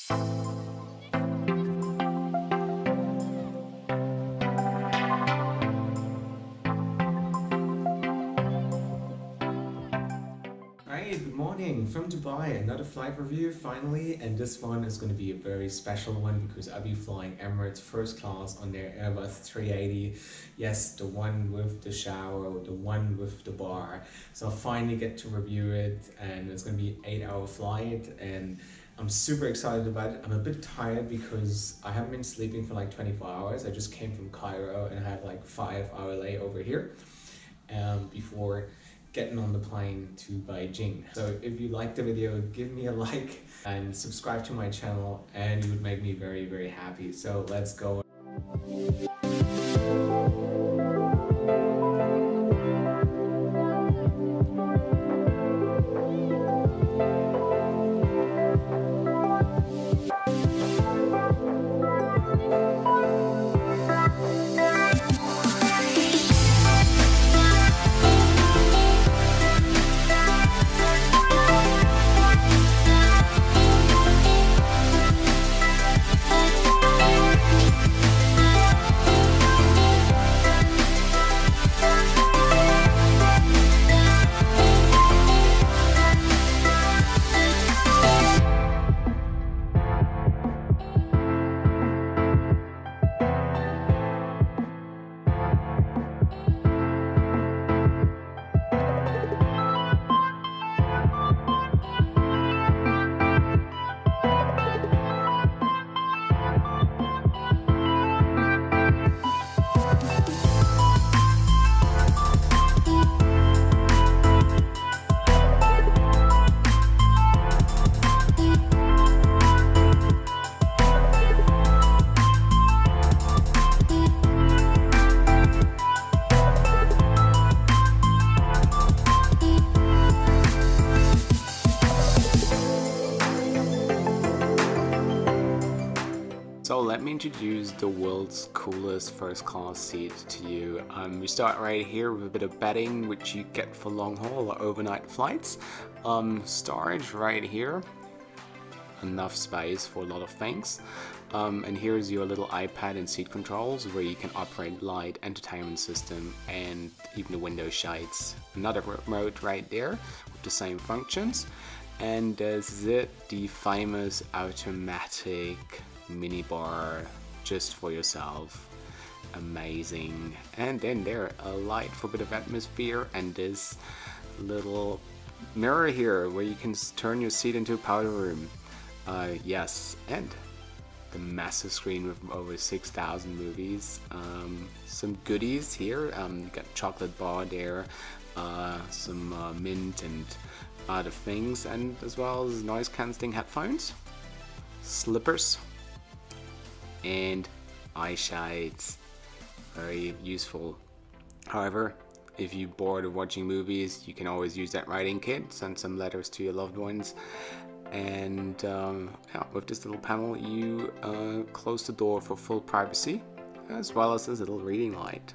Hey, good morning from Dubai. Another flight review finally, and this one is going to be a very special one because I'll be flying Emirates first class on their Airbus 380. Yes, the one with the shower, the one with the bar. So I'll finally get to review it, and it's going to be an 8-hour flight, and I'm super excited about it. I'm a bit tired because I haven't been sleeping for like 24 hours. I just came from Cairo and I had like 5-hour layover here before getting on the plane to Beijing. So if you liked the video, give me a like and subscribe to my channel, and it would make me very, very happy. So let's go. So let me introduce the world's coolest first class seat to you. We start right here with a bit of bedding, which you get for long haul or overnight flights. Storage right here, enough space for a lot of things. And here's your little iPad and seat controls where you can operate light, entertainment system, and even the window shades. Another remote right there with the same functions. And this is it, the famous automatic mini bar just for yourself. Amazing. And then there, a light for a bit of atmosphere, and this little mirror here where you can turn your seat into a powder room. Yes, and the massive screen with over 6,000 movies. Some goodies here. You got chocolate bar there, some mint and other things, and as well as noise cancelling headphones, slippers, and eye shades. Very useful. However, if you're bored of watching movies, you can always use that writing kit, send some letters to your loved ones, and yeah, with this little panel you close the door for full privacy, as well as this little reading light.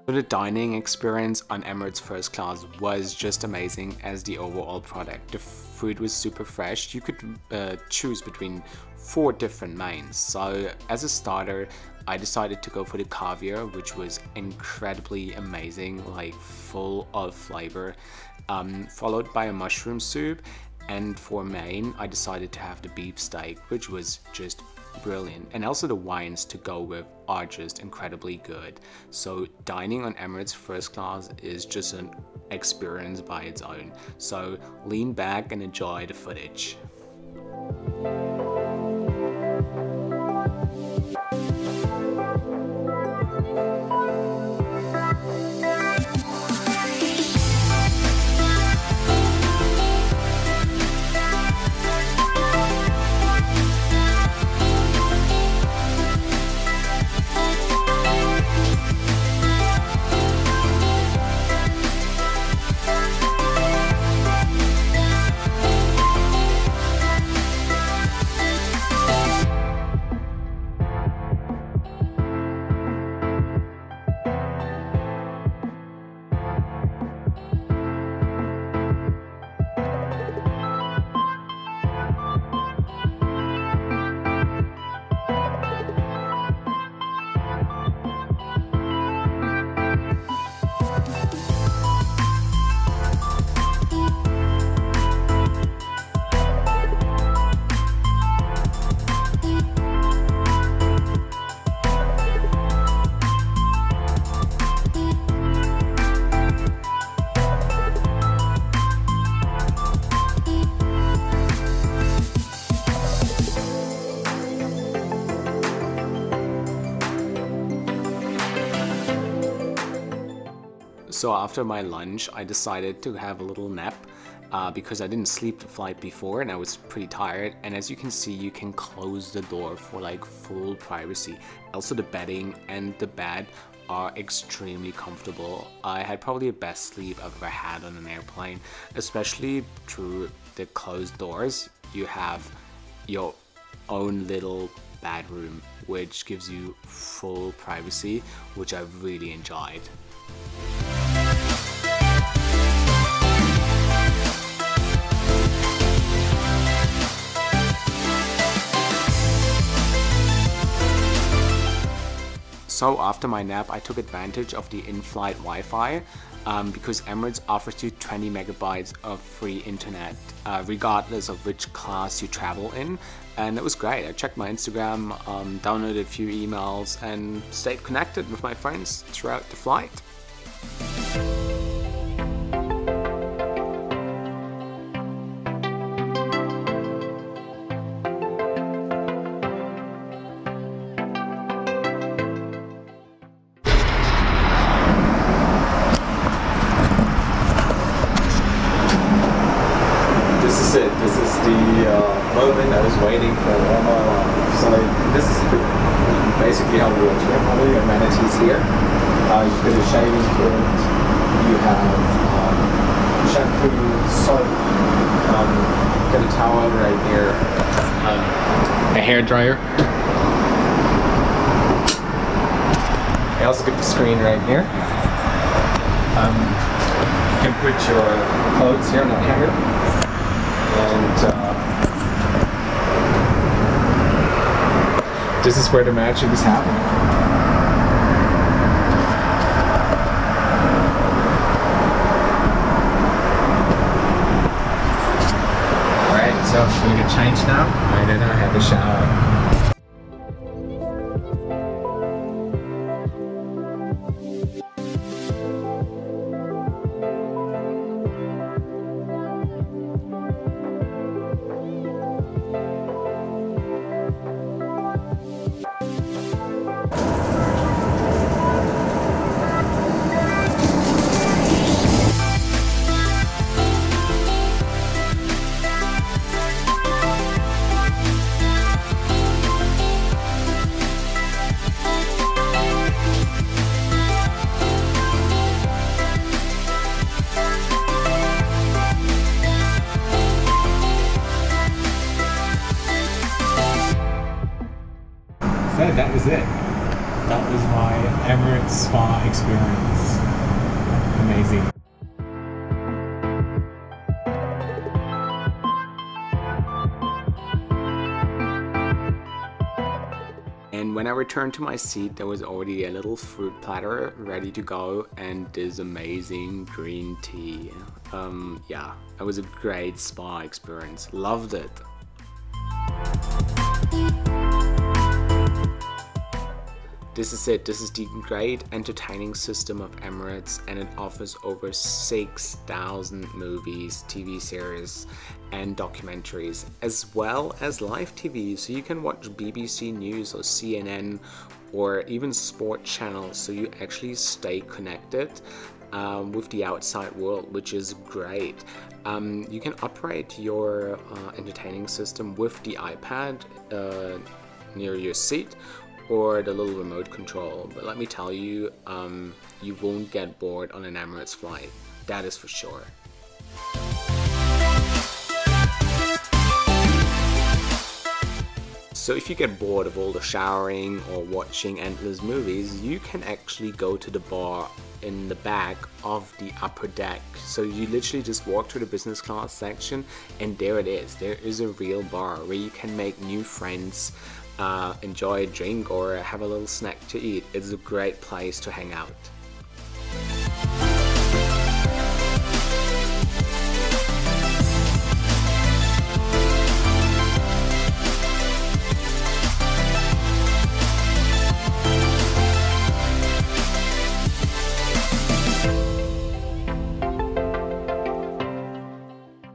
The dining experience on Emirates first class was just amazing as the overall product. The food was super fresh. You could choose between 4 different mains. So as a starter, I decided to go for the caviar, which was incredibly amazing, like full of flavor, followed by a mushroom soup. And for main, I decided to have the beef steak, which was just brilliant. And also the wines to go with are just incredibly good. So dining on Emirates first class is just an experience by its own. So lean back and enjoy the footage. So after my lunch, I decided to have a little nap because I didn't sleep the flight before and I was pretty tired. And as you can see, you can close the door for like full privacy. Also the bedding and the bed are extremely comfortable. I had probably the best sleep I've ever had on an airplane, especially through the closed doors. You have your own little bedroom, which gives you full privacy, which I really enjoyed. So after my nap, I took advantage of the in-flight Wi-Fi because Emirates offers you 20 megabytes of free internet regardless of which class you travel in, and it was great. I checked my Instagram, downloaded a few emails and stayed connected with my friends throughout the flight. This is the moment I was waiting for all my life. So this is basically how it works. You have all your amenities here. You've got a shaving kit, you have shampoo, soap, got a towel right here, a hair dryer. I also got the screen right here. You can put your clothes here on the hanger. And this is where the magic is happening. Alright, so I'm going to change now, and then I have a shower. So that was it. That was my Emirates spa experience. Amazing. And when I returned to my seat, there was already a little fruit platter ready to go and this amazing green tea. Yeah, it was a great spa experience. Loved it. This is it. This is the great entertaining system of Emirates, and it offers over 6,000 movies, TV series and documentaries, as well as live TV. So you can watch BBC News or CNN or even sport channels, so you actually stay connected with the outside world, which is great. You can operate your entertaining system with the iPad near your seat or the little remote control, but let me tell you, you won't get bored on an Emirates flight, that is for sure. So if you get bored of all the showering or watching endless movies, you can actually go to the bar in the back of the upper deck. So you literally just walk to the business class section and there it is. There is a real bar where you can make new friends, enjoy a drink or have a little snack to eat. It's a great place to hang out.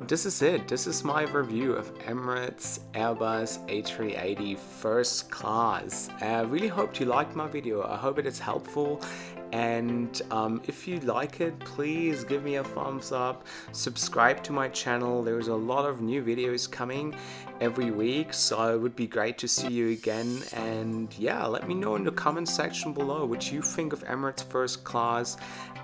this is it. This is my review of Emirates Airbus A380 first class. I really hope you liked my video. I hope it is helpful. And if you like it, please give me a thumbs up, subscribe to my channel. There's a lot of new videos coming every week, so it would be great to see you again. And yeah, let me know in the comment section below what you think of Emirates first class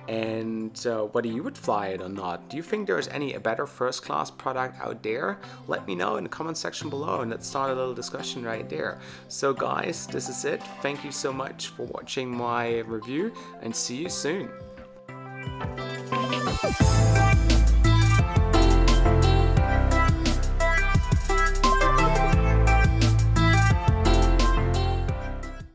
and whether you would fly it or not. Do you think there's any better first class product out there? Let me know in the comment section below and let's start a little discussion right there. So guys, this is it. Thank you so much for watching my review and see you soon.